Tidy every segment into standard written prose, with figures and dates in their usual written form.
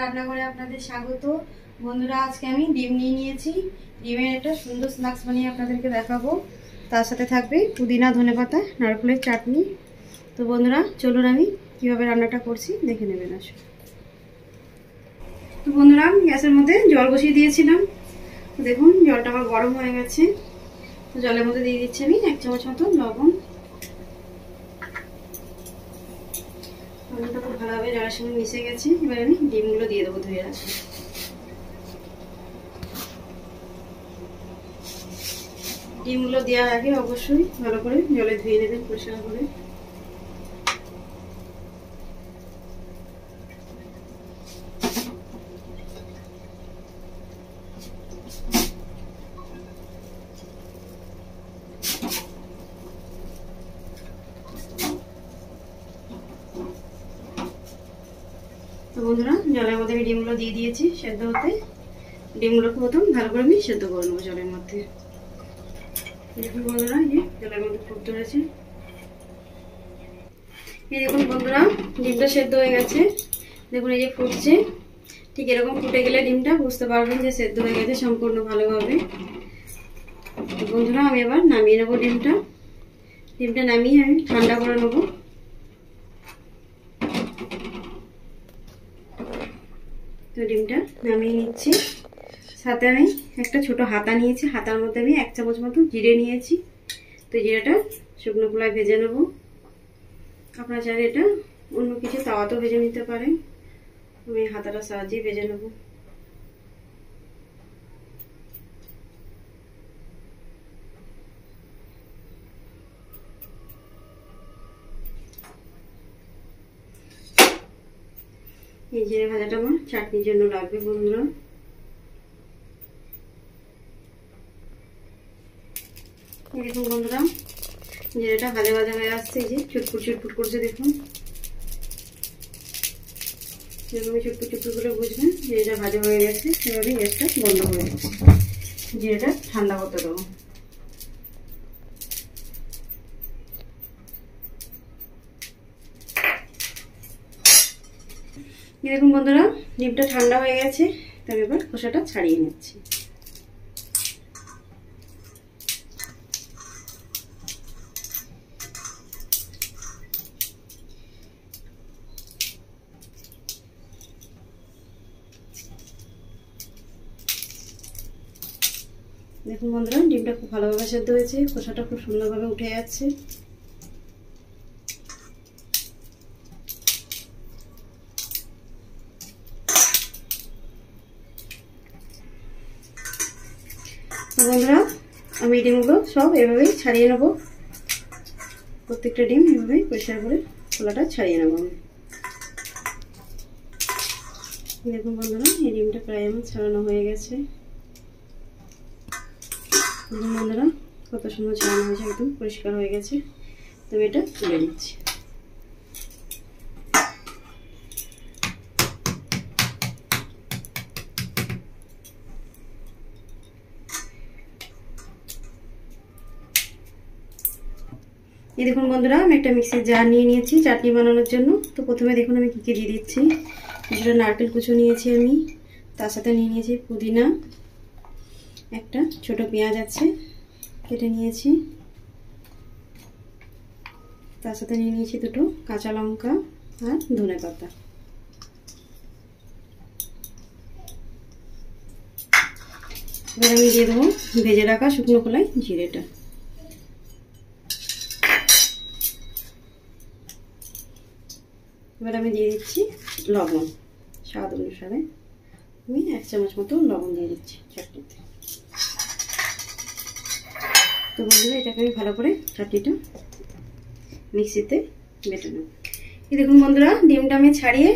রান্নাঘরে আপনাদের স্বাগত। বন্ধুরা, আজকে আমি ডিম নিয়ে নিয়েছি। ডিমের একটা সুন্দর স্ন্যাক্স বানিয়ে আপনাদেরকে দেখাবো। তার সাথে থাকবে পুদিনা, ধনেপাতা, নারকেলের চাটনি। তো বন্ধুরা, চলুন আমি কিভাবে রান্নাটা করছি দেখে নেবেন। আসুন। তো বন্ধুরা, গ্যাসের মধ্যে জল বসিয়ে দিয়েছিলাম। দেখুন জলটা আমার গরম হয়ে গেছে। তো জলের মধ্যে দিয়ে দিচ্ছি আমি 1 চামচ মতো লবণ। লবণটা খুব ভালোভাবে জলের সঙ্গে মিশে গেছে। এবার আমি ডিমগুলো দিয়ে দেবো ধুয়ে রাখি। ডিমগুলো দেওয়ার আগে অবশ্যই ভালো করে জলে ধুয়ে নেবেন পরিষ্কার করে। তো বন্ধুরা, জলের মধ্যে আমি ডিমগুলো দিয়ে দিয়েছি সেদ্ধ হতে। ডিমগুলোকে প্রথম ভালো করে আমি সেদ্ধ করে নেবো জলের মধ্যে। দেখুন বন্ধুরা, এই জলের মধ্যে ফুট ধরেছে। এই দেখুন বন্ধুরা, ডিমটা সেদ্ধ হয়ে গেছে। দেখুন এই যে ফুটছে। ঠিক এরকম ফুটে গেলে ডিমটা বুঝতে পারবেন যে সেদ্ধ হয়ে গেছে সম্পূর্ণ ভালোভাবে। তো বন্ধুরা, আমি এবার নামিয়ে নেবো ডিমটা। ডিমটা নামিয়ে আমি ঠান্ডা করে নেবো। তো ডিমটা নামিয়ে নিচ্ছি। সাথে আমি একটা ছোট হাতা নিয়েছি। হাতার মধ্যে আমি 1 চামচ মতো জিরে নিয়েছি। তো জিরেটা শুকনো খোলায় ভেজে নেব। আপনারা চাইলে এটা অন্য কিছু তাওয়াতেও ভেজে নিতে পারেন। আমি হাতাটার সাহায্যে ভেজে নেব। এই জিরে ভাজাটা আমার চাটনির জন্য লাগবে বন্ধুরা। দেখুন বন্ধুরা, জিরেটা ভাজা ভাজা হয়ে আসছে। এই যে চুটপুট চুটপুট করছে দেখুন। যেরকম চুটপুট চুটপুট করে বুঝবেন জিরেটা ভাজা হয়ে গেছে। এভাবে গ্যাসটা বন্ধ করে দিচ্ছি। জিরেটা ঠান্ডা করতে দেবো। দেখুন বন্ধুরা, ডিমটা ঠান্ডা হয়ে গেছে। তবে এবার খোসাটা ছাড়িয়ে নিচ্ছি। দেখুন বন্ধুরা, ডিমটা খুব ভালোভাবে সেদ্ধ হয়েছে। খোসাটা খুব সুন্দরভাবে উঠে যাচ্ছে। বন্ধুরা, আমি ডিমগুলো সব এভাবেই ছাড়িয়ে নেব। প্রত্যেকটা ডিম এভাবেই পরিষ্কার করে খোলাটা ছাড়িয়ে নেব আমি। দেখুন বন্ধুরা, এই ডিমটা প্রায় আমার ছাড়ানো হয়ে গেছে। দেখুন বন্ধুরা, কত সুন্দর ছাড়ানো হয়েছে, একদম পরিষ্কার হয়ে গেছে। তবে এটা তুলে নিচ্ছি। এই দেখুন বন্ধুরা, আমি একটা মিক্সির জার নিয়ে নিয়েছি চাটনি বানানোর জন্য। তো প্রথমে দেখুন আমি কি কি দিয়ে দিচ্ছি। কিছুটা নারকেল কুচো নিয়েছি আমি। তার সাথে নিয়ে নিয়েছি পুদিনা। একটা ছোট পেঁয়াজ আছে, কেটে নিয়েছি। তার সাথে নিয়ে নিয়েছি দুটো কাঁচা লঙ্কা আর ধনেপাতা। এবার আমি দিয়ে দেবো ভেজে রাখা শুকনো খোলায় জিরেটা। এবার আমি দিয়ে দিচ্ছি লবণ স্বাদ অনুসারে। আমি 1 চামচ মতো লবণ দিয়ে দিচ্ছি চাটনিতে। তো বন্ধুরা, এটাকে আমি ভালো করে চাটনিটা মিক্সিতে বেটে নেব। এই দেখুন বন্ধুরা, ডিমটা আমি ছাড়িয়ে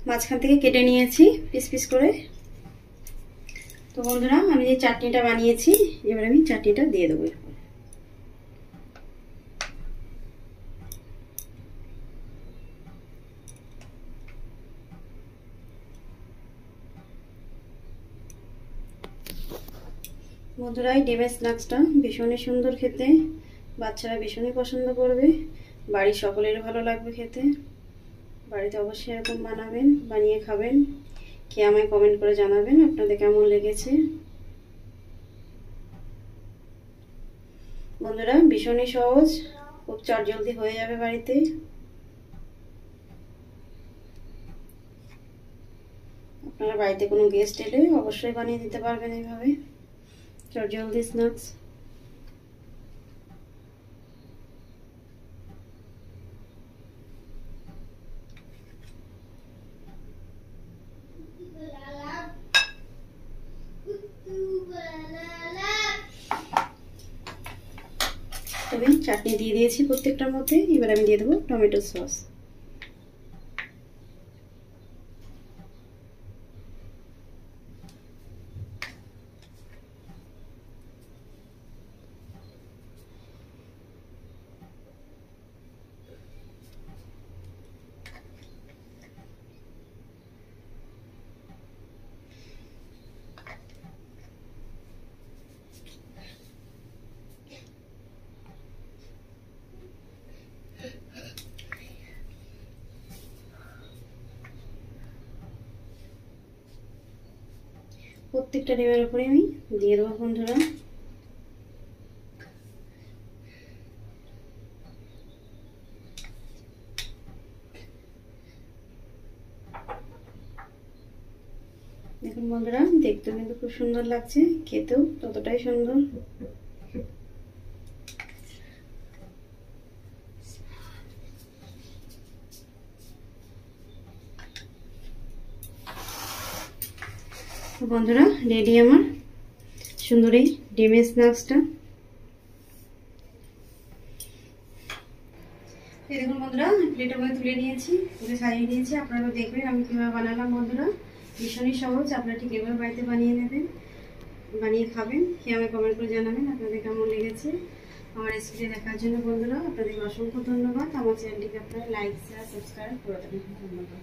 মাঝখান থেকে কেটে নিয়েছি পিস পিস করে। তো বন্ধুরা, আমি যে চাটনিটা বানিয়েছি, এবার আমি চাটনিটা দিয়ে দেবো। বন্ধুরা, এই ডিমের স্ন্যাক্সটা ভীষণই সুন্দর খেতে। বাচ্চারা ভীষণই পছন্দ করবে। বাড়ির সকলের ভালো লাগবে খেতে। বাড়িতে অবশ্যই এরকম বানাবেন, বানিয়ে খাবেন। খেয়ে আমায় কমেন্ট করে জানাবেন আপনাদের কেমন লেগেছে। বন্ধুরা ভীষণই সহজ, খুব চটজলদি হয়ে যাবে বাড়িতে। আপনারা বাড়িতে কোনো গেস্ট এলে অবশ্যই বানিয়ে দিতে পারবেন এইভাবে চটজলদি স্ন্যাক্স। তবে চাটনি দিয়ে দিয়েছি প্রত্যেকটার মধ্যে। এবার আমি দিয়ে দেবো টমেটো সস। প্রত্যেকটা ডিমের উপরে আমি দিয়ে দেবো বন্ধুরা। দেখুন বন্ধুরা, দেখতেও কিন্তু খুব সুন্দর লাগছে, খেতেও ততটাই সুন্দর। বন্ধুরা রেডি আমার সুন্দর এই ডিমের স্ন্যাক্সটা। দেখুন বন্ধুরা প্লেটের মধ্যে তুলে নিয়েছি, তুলে সাজিয়ে নিয়েছি। আপনারা দেখবেন আমি কীভাবে বানালাম। বন্ধুরা ভীষণই সহজ, আপনারা ঠিক এভাবে বাড়িতে বানিয়ে নেবেন, বানিয়ে খাবেন, খেয়ে আমাকে কমেন্ট করে জানাবেন আপনাদের কেমন লেগেছে। আমার রেসিপি দেখার জন্য বন্ধুরা আপনাদের অসংখ্য ধন্যবাদ। আমার চ্যানেলটিকে আপনারা লাইক শেয়ার সাবস্ক্রাইব করে দেবেন। ধন্যবাদ।